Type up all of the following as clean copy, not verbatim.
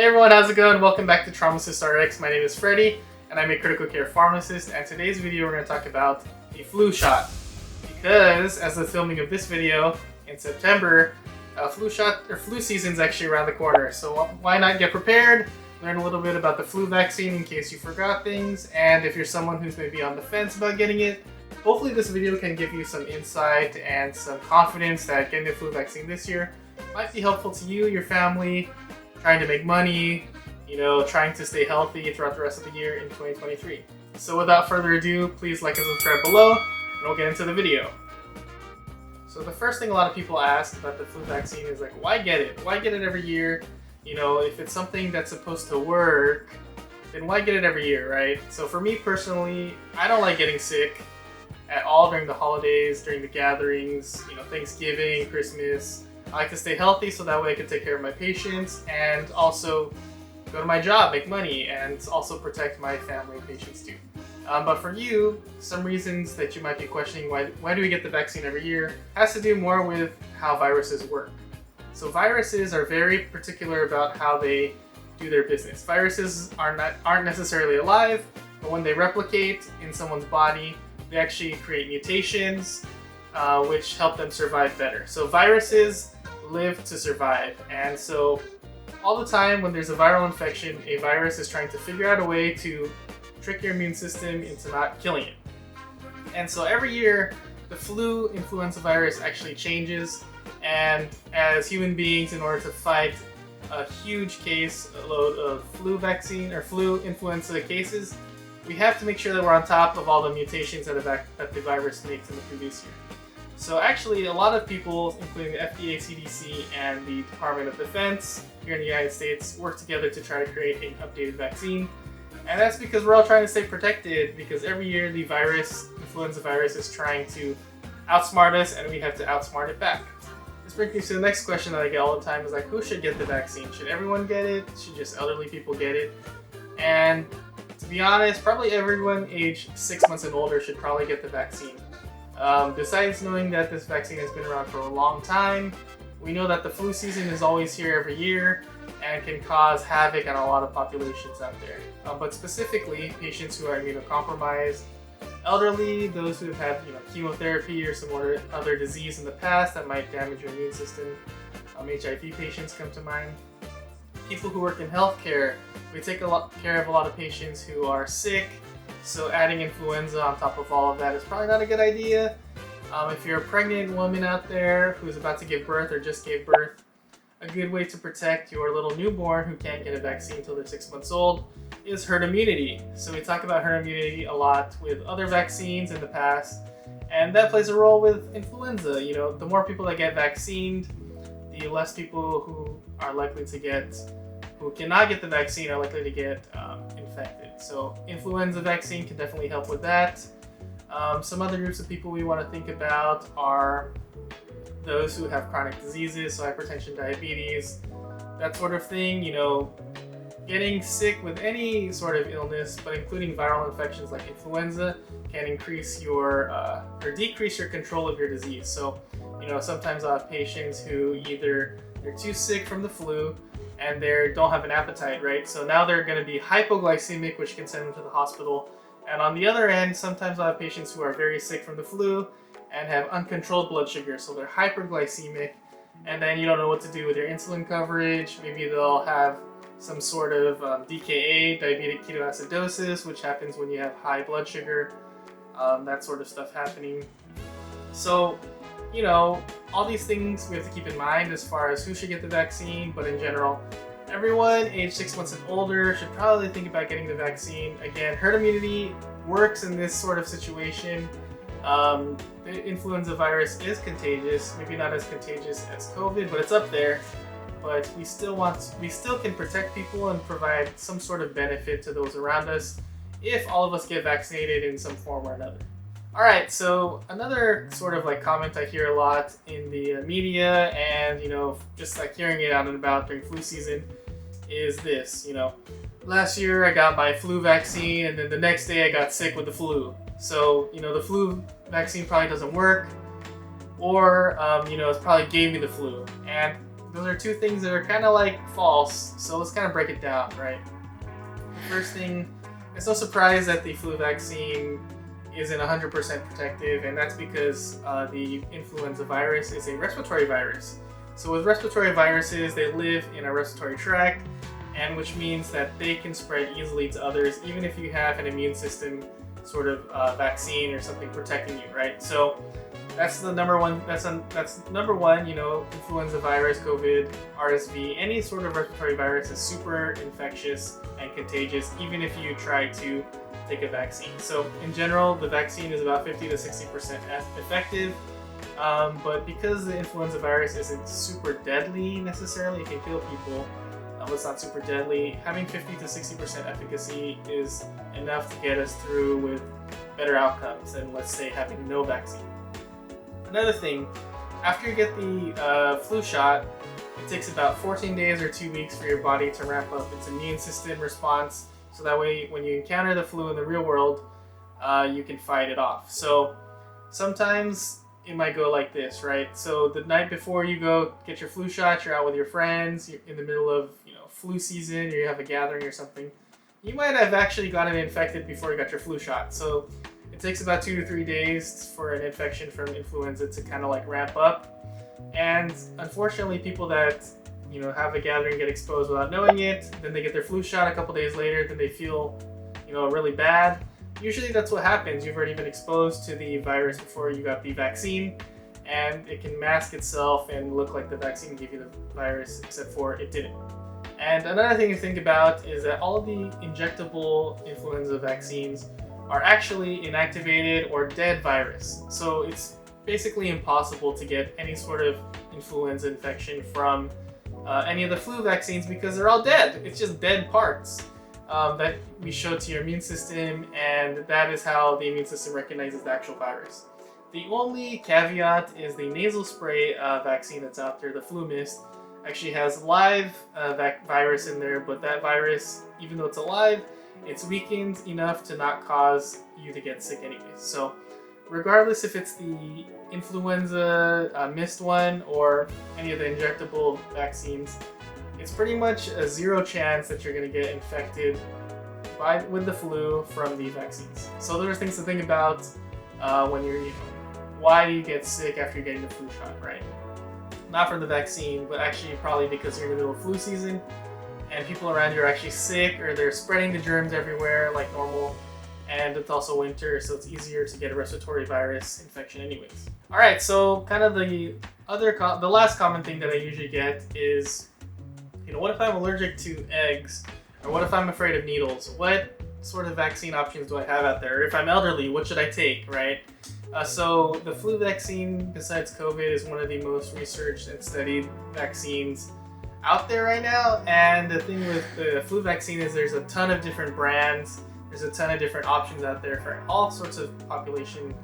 Hey everyone, how's it going? Welcome back to TraumacistRx. My name is Freddie, and I'm a critical care pharmacist, and today's video we're going to talk about the flu shot. Because, as the filming of this video in September, flu season is actually around the corner, so why not get prepared, learn a little bit about the flu vaccine in case you forgot things, and if you're someone who's maybe on the fence about getting it, hopefully this video can give you some insight and some confidence that getting the flu vaccine this year might be helpful to you, your family, trying to make money, trying to stay healthy throughout the rest of the year in 2023. So without further ado, please like and subscribe below, and we'll get into the video. So the first thing a lot of people ask about the flu vaccine is like, why get it? Why get it every year? If it's something that's supposed to work, then why get it every year, right? So for me personally, I don't like getting sick at all during the holidays, during the gatherings, Thanksgiving, Christmas. I like to stay healthy so that way I can take care of my patients and also go to my job, make money, and also protect my family and patients too. But for you, some reasons that you might be questioning why do we get the vaccine every year has to do more with how viruses work. So viruses are very particular about how they do their business. Viruses aren't necessarily alive, but when they replicate in someone's body, they actually create mutations which help them survive better. So viruses live to survive, and so all the time when there's a viral infection, a virus is trying to figure out a way to trick your immune system into not killing it. And so every year the influenza virus actually changes, and as human beings, in order to fight a huge load of flu vaccine or flu influenza cases, we have to make sure that we're on top of all the mutations that the virus makes in the previous year. So actually, a lot of people, including the FDA, CDC, and the Department of Defense here in the United States, work together to try to create an updated vaccine. And that's because we're all trying to stay protected, because every year the influenza virus, is trying to outsmart us, and we have to outsmart it back. This brings me to the next question that I get all the time, is like, who should get the vaccine? Should everyone get it? Should just elderly people get it? And to be honest, probably everyone aged 6 months and older should probably get the vaccine. Besides knowing that this vaccine has been around for a long time, we know that the flu season is always here every year and can cause havoc on a lot of populations out there. But specifically, patients who are immunocompromised, elderly, those who have had chemotherapy or some other disease in the past that might damage your immune system. HIV patients come to mind. People who work in healthcare, we take care of a lot of patients who are sick, so adding influenza on top of all of that is probably not a good idea. If you're a pregnant woman out there who's about to give birth or just gave birth, a good way to protect your little newborn who can't get a vaccine until they're 6 months old is herd immunity. So we talk about herd immunity a lot with other vaccines in the past, and that plays a role with influenza. The more people that get vaccinated, the less people who cannot get the vaccine are likely to get infected. So influenza vaccine can definitely help with that. Some other groups of people we want to think about are those who have chronic diseases, so hypertension, diabetes, that sort of thing. Getting sick with any sort of illness, but including viral infections like influenza, can increase or decrease your control of your disease. So, sometimes I have patients who either they're too sick from the flu and they don't have an appetite, right? So now they're going to be hypoglycemic, which can send them to the hospital. And on the other end, sometimes I have patients who are very sick from the flu and have uncontrolled blood sugar, so they're hyperglycemic, and then you don't know what to do with their insulin coverage. Maybe they'll have some sort of DKA, diabetic ketoacidosis, which happens when you have high blood sugar, that sort of stuff happening. So, all these things we have to keep in mind as far as who should get the vaccine, but in general, everyone age 6 months and older should probably think about getting the vaccine. Again, herd immunity works in this sort of situation. The influenza virus is contagious, maybe not as contagious as COVID, but it's up there. But we still can protect people and provide some sort of benefit to those around us if all of us get vaccinated in some form or another. Alright, so another sort of comment I hear a lot in the media and, just hearing it out and about during flu season is this, last year I got my flu vaccine and then the next day I got sick with the flu. So, the flu vaccine probably doesn't work, or, it probably gave me the flu. And those are two things that are kind of like false. So let's kind of break it down, right? The first thing, it's no surprise that the flu vaccine isn't 100% protective, and that's because the influenza virus is a respiratory virus. So with respiratory viruses, they live in a respiratory tract, and which means that they can spread easily to others, even if you have an immune system sort of vaccine or something protecting you, right? So that's the number one. That's number one. You know, influenza virus, COVID, RSV, any sort of respiratory virus is super infectious and contagious, even if you try to take a vaccine. So in general, the vaccine is about 50 to 60% effective. But because the influenza virus isn't super deadly necessarily, it can kill people. It's not super deadly. Having 50 to 60% efficacy is enough to get us through with better outcomes than, let's say, having no vaccine. Another thing, after you get the flu shot, it takes about 14 days or 2 weeks for your body to ramp up its immune system response, so that way when you encounter the flu in the real world, you can fight it off. So sometimes it might go like this, right? So the night before you go get your flu shot, you're out with your friends, you're in the middle of flu season, or you have a gathering or something. You might have actually gotten infected before you got your flu shot. So it takes about 2 to 3 days for an infection from influenza to kind of like ramp up. And unfortunately, people that have a gathering get exposed without knowing it, then they get their flu shot a couple days later, then they feel really bad. Usually that's what happens. You've already been exposed to the virus before you got the vaccine, and it can mask itself and look like the vaccine gave you the virus, except for it didn't. And another thing to think about is that all of the injectable influenza vaccines are actually inactivated or dead virus. So it's basically impossible to get any sort of influenza infection from any of the flu vaccines because they're all dead. It's just dead parts that we show to your immune system, and that is how the immune system recognizes the actual virus. The only caveat is the nasal spray vaccine that's out there, the flu mist, actually has live virus in there, but that virus, even though it's alive, it's weakened enough to not cause you to get sick anyways. So regardless if it's the influenza mist one or any of the injectable vaccines, it's pretty much a zero chance that you're going to get infected with the flu from the vaccines. So those are things to think about when you're, why do you get sick after you're getting the flu shot, right? Not from the vaccine, but actually probably because you're in the middle of flu season and people around you are actually sick, or they're spreading the germs everywhere like normal, and it's also winter, so it's easier to get a respiratory virus infection anyways. Alright, so kind of the last common thing that I usually get is, what if I'm allergic to eggs? Or what if I'm afraid of needles? What sort of vaccine options do I have out there? Or if I'm elderly, what should I take, right? So the flu vaccine, besides COVID, is one of the most researched and studied vaccines out there right now. And the thing with the flu vaccine is there's a ton of different brands. There's a ton of different options out there for all sorts of population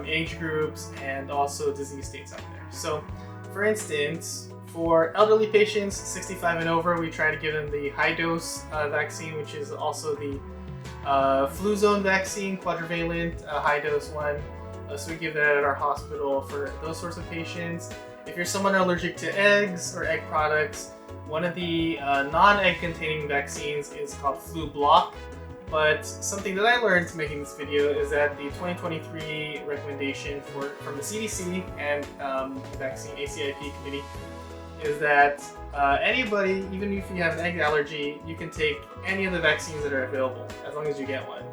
age groups and also disease states out there. So for instance, for elderly patients 65 and over, we try to give them the high dose vaccine, which is also the Fluzone vaccine, quadrivalent, high dose one. So we give that at our hospital for those sorts of patients. If you're someone allergic to eggs or egg products, one of the non-egg containing vaccines is called Flu Block. But something that I learned making this video is that the 2023 recommendation from the CDC and the Vaccine ACIP committee is that anybody, even if you have an egg allergy, you can take any of the vaccines that are available as long as you get one.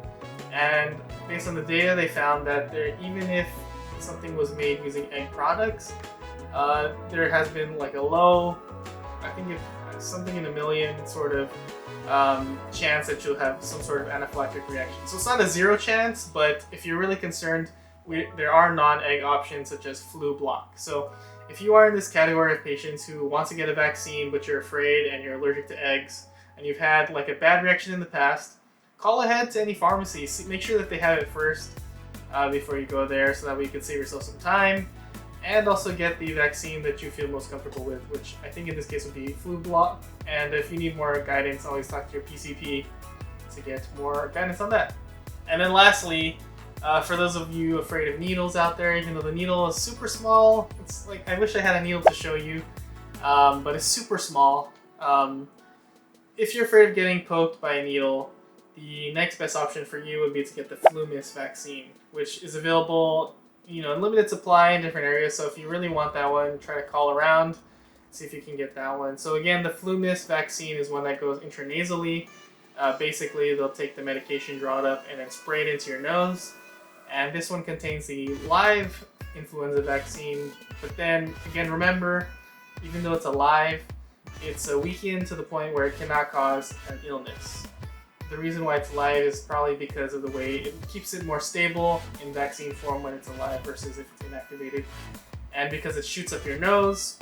And based on the data, they found that even if something was made using egg products, there has been like a low, I think it's something in a million sort of chance that you'll have some sort of anaphylactic reaction. So it's not a zero chance, but if you're really concerned, there are non-egg options such as Flu Block. So if you are in this category of patients who want to get a vaccine but you're afraid and you're allergic to eggs and you've had like a bad reaction in the past, call ahead to any pharmacy. Make sure that they have it first before you go there, so that way you can save yourself some time and also get the vaccine that you feel most comfortable with, which I think in this case would be Flu Block. And if you need more guidance, always talk to your PCP to get more guidance on that. And then lastly, for those of you afraid of needles out there, even though the needle is super small, it's like, I wish I had a needle to show you. but it's super small. If you're afraid of getting poked by a needle, the next best option for you would be to get the flu mist vaccine, which is available, in limited supply in different areas. So if you really want that one, try to call around, see if you can get that one. So again, the flu mist vaccine is one that goes intranasally. Basically, they'll take the medication, draw it up, and then spray it into your nose. And this one contains the live influenza vaccine. But then, again, remember, even though it's alive, it's weakened to the point where it cannot cause an illness. The reason why it's live is probably because of the way it keeps it more stable in vaccine form when it's alive versus if it's inactivated. And because it shoots up your nose,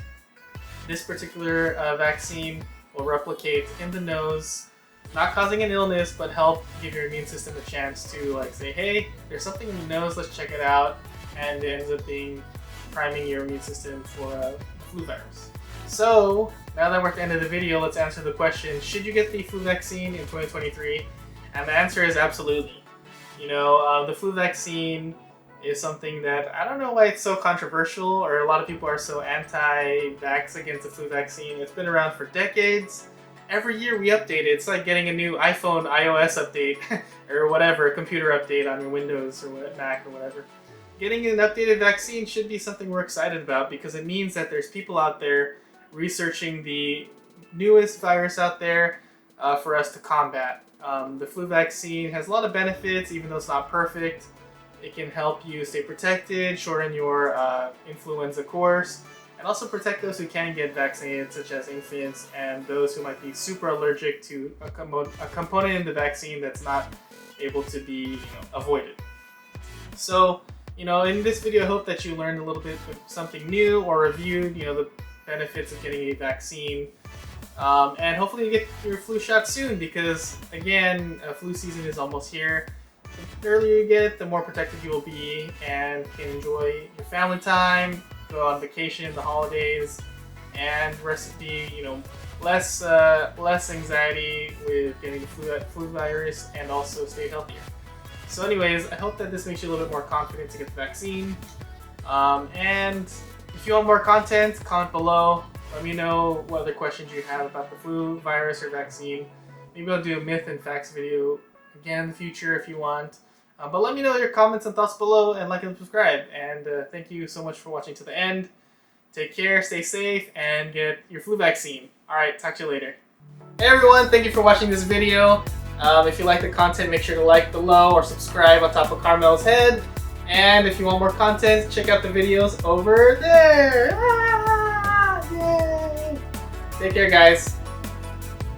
this particular vaccine will replicate in the nose, not causing an illness, but help give your immune system a chance to say, hey, there's something in your nose, let's check it out. And it ends up being priming your immune system for a flu virus. So, now that we're at the end of the video, let's answer the question, should you get the flu vaccine in 2023? And the answer is absolutely. The flu vaccine is something that, I don't know why it's so controversial, or a lot of people are so anti-vax against the flu vaccine. It's been around for decades. Every year we update it. It's like getting a new iPhone iOS update, or whatever, a computer update on your Windows or Mac or whatever. Getting an updated vaccine should be something we're excited about, because it means that there's people out there researching the newest virus out there for us to combat. The flu vaccine has a lot of benefits, even though it's not perfect. It can help you stay protected, shorten your influenza course, and also protect those who can get vaccinated, such as infants and those who might be super allergic to a component in the vaccine that's not able to be avoided. So, in this video, I hope that you learned a little bit of something new or reviewed, the benefits of getting a vaccine. And hopefully you get your flu shot soon, because again, flu season is almost here. The earlier you get it, the more protected you will be and can enjoy your family time, go on vacation, the holidays, and be less anxiety with getting the flu virus, and also stay healthier. So anyways, I hope that this makes you a little bit more confident to get the vaccine. And if you want more content, comment below. Let me know what other questions you have about the flu virus or vaccine. Maybe I'll do a myth and facts video again in the future if you want. But let me know your comments and thoughts below, and like and subscribe. And thank you so much for watching to the end. Take care, stay safe, and get your flu vaccine. Alright, talk to you later. Hey everyone, thank you for watching this video. If you like the content, make sure to like below or subscribe on top of Carmel's head. And if you want more content, check out the videos over there. Yay! Take care, guys.